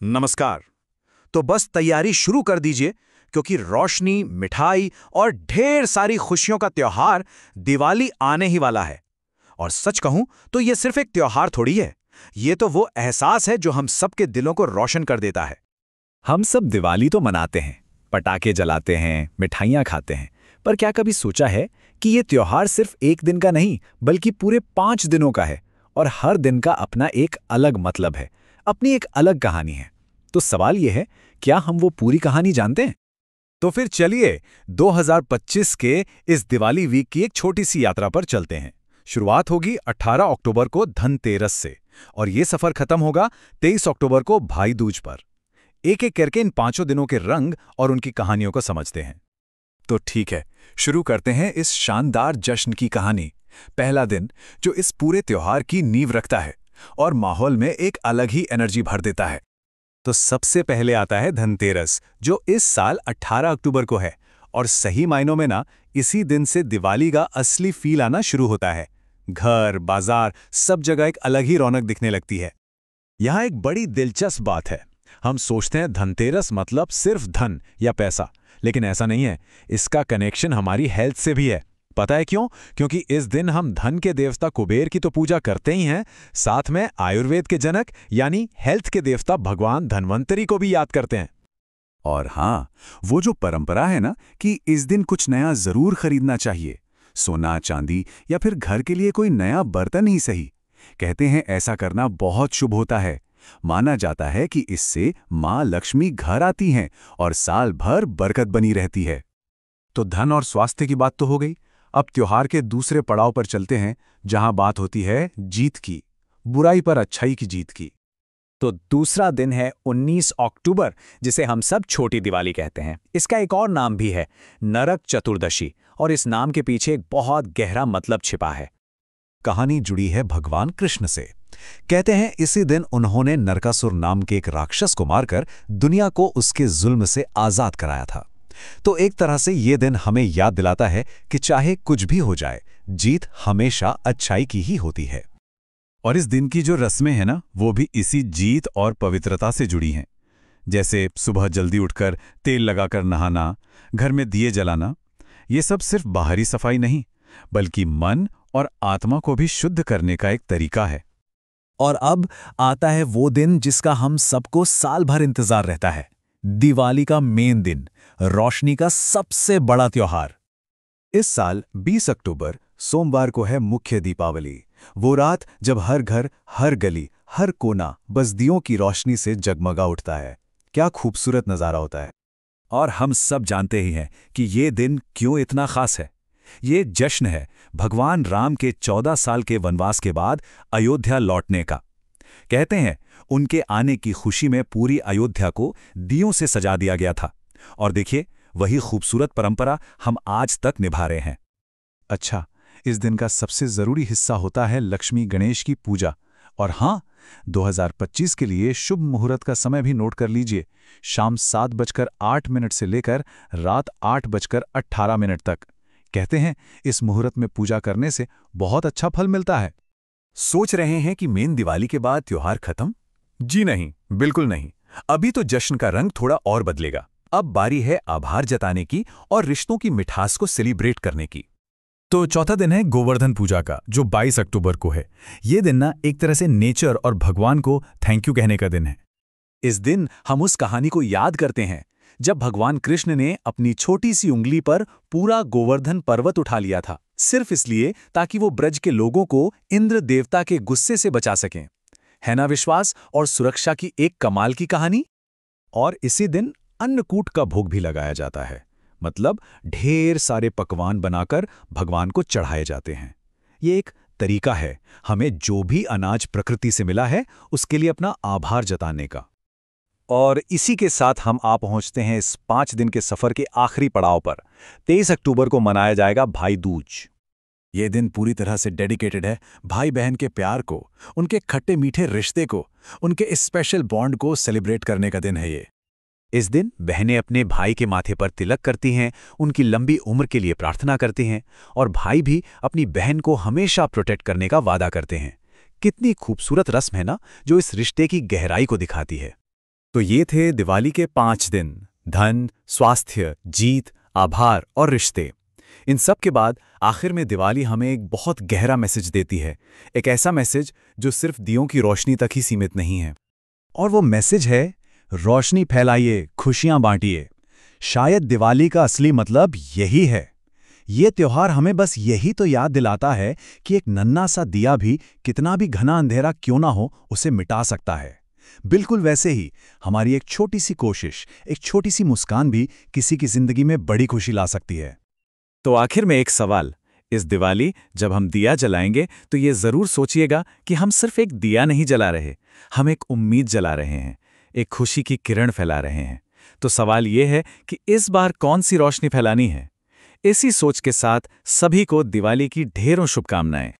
नमस्कार। तो बस तैयारी शुरू कर दीजिए क्योंकि रोशनी, मिठाई और ढेर सारी खुशियों का त्योहार दिवाली आने ही वाला है। और सच कहूं तो ये सिर्फ एक त्योहार थोड़ी है, ये तो वो एहसास है जो हम सबके दिलों को रोशन कर देता है। हम सब दिवाली तो मनाते हैं, पटाखे जलाते हैं, मिठाइयाँ खाते हैं, पर क्या कभी सोचा है कि ये त्योहार सिर्फ एक दिन का नहीं बल्कि पूरे 5 दिनों का है और हर दिन का अपना एक अलग मतलब है, अपनी एक अलग कहानी है। तो सवाल ये है, क्या हम वो पूरी कहानी जानते हैं? तो फिर चलिए 2025 के इस दिवाली वीक की एक छोटी सी यात्रा पर चलते हैं। शुरुआत होगी 18 अक्टूबर को धनतेरस से और ये सफर खत्म होगा 23 अक्टूबर को भाई दूज पर। एक एक करके इन 5 दिनों के रंग और उनकी कहानियों को समझते हैं। तो ठीक है, शुरू करते हैं इस शानदार जश्न की कहानी। पहला दिन जो इस पूरे त्योहार की नींव रखता है और माहौल में एक अलग ही एनर्जी भर देता है। तो सबसे पहले आता है धनतेरस, जो इस साल 18 अक्टूबर को है और सही मायनों में ना इसी दिन से दिवाली का असली फील आना शुरू होता है। घर, बाजार, सब जगह एक अलग ही रौनक दिखने लगती है। यहाँ एक बड़ी दिलचस्प बात है। हम सोचते हैं धनतेरस मतलब सिर्फ धन या पैसा, लेकिन ऐसा नहीं है। इसका कनेक्शन हमारी हेल्थ से भी है। पता है क्यों? क्योंकि इस दिन हम धन के देवता कुबेर की तो पूजा करते ही हैं, साथ में आयुर्वेद के जनक यानी हेल्थ के देवता भगवान धन्वंतरी को भी याद करते हैं। और हाँ, वो जो परंपरा है ना कि इस दिन कुछ नया जरूर खरीदना चाहिए, सोना, चांदी या फिर घर के लिए कोई नया बर्तन ही सही। कहते हैं ऐसा करना बहुत शुभ होता है। माना जाता है कि इससे माँ लक्ष्मी घर आती हैं और साल भर बरकत बनी रहती है। तो धन और स्वास्थ्य की बात तो हो गई। अब त्योहार के दूसरे पड़ाव पर चलते हैं, जहां बात होती है जीत की, बुराई पर अच्छाई की जीत की। तो दूसरा दिन है 19 अक्टूबर, जिसे हम सब छोटी दिवाली कहते हैं। इसका एक और नाम भी है, नरक चतुर्दशी, और इस नाम के पीछे एक बहुत गहरा मतलब छिपा है। कहानी जुड़ी है भगवान कृष्ण से। कहते हैं इसी दिन उन्होंने नरकासुर नाम के एक राक्षस को मारकर दुनिया को उसके जुल्म से आजाद कराया था। तो एक तरह से ये दिन हमें याद दिलाता है कि चाहे कुछ भी हो जाए, जीत हमेशा अच्छाई की ही होती है। और इस दिन की जो रस्में हैं ना, वो भी इसी जीत और पवित्रता से जुड़ी हैं। जैसे सुबह जल्दी उठकर तेल लगाकर नहाना, घर में दिए जलाना। ये सब सिर्फ बाहरी सफाई नहीं, बल्कि मन और आत्मा को भी शुद्ध करने का एक तरीका है। और अब आता है वो दिन जिसका हम सबको साल भर इंतजार रहता है, दिवाली का मेन दिन, रोशनी का सबसे बड़ा त्योहार। इस साल 20 अक्टूबर सोमवार को है मुख्य दीपावली। वो रात जब हर घर, हर गली, हर कोना बस दियों की रोशनी से जगमगा उठता है। क्या खूबसूरत नज़ारा होता है। और हम सब जानते ही हैं कि ये दिन क्यों इतना खास है। ये जश्न है भगवान राम के 14 साल के वनवास के बाद अयोध्या लौटने का। कहते हैं उनके आने की खुशी में पूरी अयोध्या को दियों से सजा दिया गया था। और देखिए, वही खूबसूरत परंपरा हम आज तक निभा रहे हैं। अच्छा, इस दिन का सबसे जरूरी हिस्सा होता है लक्ष्मी गणेश की पूजा। और हाँ, 2025 के लिए शुभ मुहूर्त का समय भी नोट कर लीजिए। शाम 7:08 से लेकर रात 8:18 तक। कहते हैं इस मुहूर्त में पूजा करने से बहुत अच्छा फल मिलता है। सोच रहे हैं कि मेन दिवाली के बाद त्योहार खत्म? जी नहीं, बिल्कुल नहीं। अभी तो जश्न का रंग थोड़ा और बदलेगा। अब बारी है आभार जताने की और रिश्तों की मिठास को सेलिब्रेट करने की। तो चौथा दिन है गोवर्धन पूजा का, जो 22 अक्टूबर को है। ये दिन ना एक तरह से नेचर और भगवान को थैंक यू कहने का दिन है। इस दिन हम उस कहानी को याद करते हैं जब भगवान कृष्ण ने अपनी छोटी सी उंगली पर पूरा गोवर्धन पर्वत उठा लिया था, सिर्फ इसलिए ताकि वो ब्रज के लोगों को इंद्र देवता के गुस्से से बचा सकें। है ना विश्वास और सुरक्षा की एक कमाल की कहानी। और इसी दिन अन्नकूट का भोग भी लगाया जाता है, मतलब ढेर सारे पकवान बनाकर भगवान को चढ़ाए जाते हैं। ये एक तरीका है हमें जो भी अनाज प्रकृति से मिला है उसके लिए अपना आभार जताने का। और इसी के साथ हम आ पहुंचते हैं इस 5 दिन के सफर के आखिरी पड़ाव पर। 23 अक्टूबर को मनाया जाएगा भाई दूज। ये दिन पूरी तरह से डेडिकेटेड है भाई बहन के प्यार को, उनके खट्टे मीठे रिश्ते को, उनके स्पेशल बॉन्ड को सेलिब्रेट करने का दिन है ये। इस दिन बहनें अपने भाई के माथे पर तिलक करती हैं, उनकी लंबी उम्र के लिए प्रार्थना करती हैं और भाई भी अपनी बहन को हमेशा प्रोटेक्ट करने का वादा करते हैं। कितनी खूबसूरत रस्म है ना, जो इस रिश्ते की गहराई को दिखाती है। तो ये थे दिवाली के 5 दिन। धन, स्वास्थ्य, जीत, आभार और रिश्ते। इन सब के बाद आखिर में दिवाली हमें एक बहुत गहरा मैसेज देती है। एक ऐसा मैसेज जो सिर्फ दियों की रोशनी तक ही सीमित नहीं है। और वो मैसेज है, रोशनी फैलाइए, खुशियां बांटिए। शायद दिवाली का असली मतलब यही है। ये त्योहार हमें बस यही तो याद दिलाता है कि एक नन्हा सा दिया भी कितना भी घना अंधेरा क्यों ना हो, उसे मिटा सकता है। बिल्कुल वैसे ही हमारी एक छोटी सी कोशिश, एक छोटी सी मुस्कान भी किसी की जिंदगी में बड़ी खुशी ला सकती है। तो आखिर में एक सवाल, इस दिवाली जब हम दिया जलाएंगे तो ये जरूर सोचिएगा कि हम सिर्फ एक दिया नहीं जला रहे, हम एक उम्मीद जला रहे हैं, एक खुशी की किरण फैला रहे हैं। तो सवाल ये है कि इस बार कौन सी रोशनी फैलानी है? इसी सोच के साथ सभी को दिवाली की ढेरों शुभकामनाएं।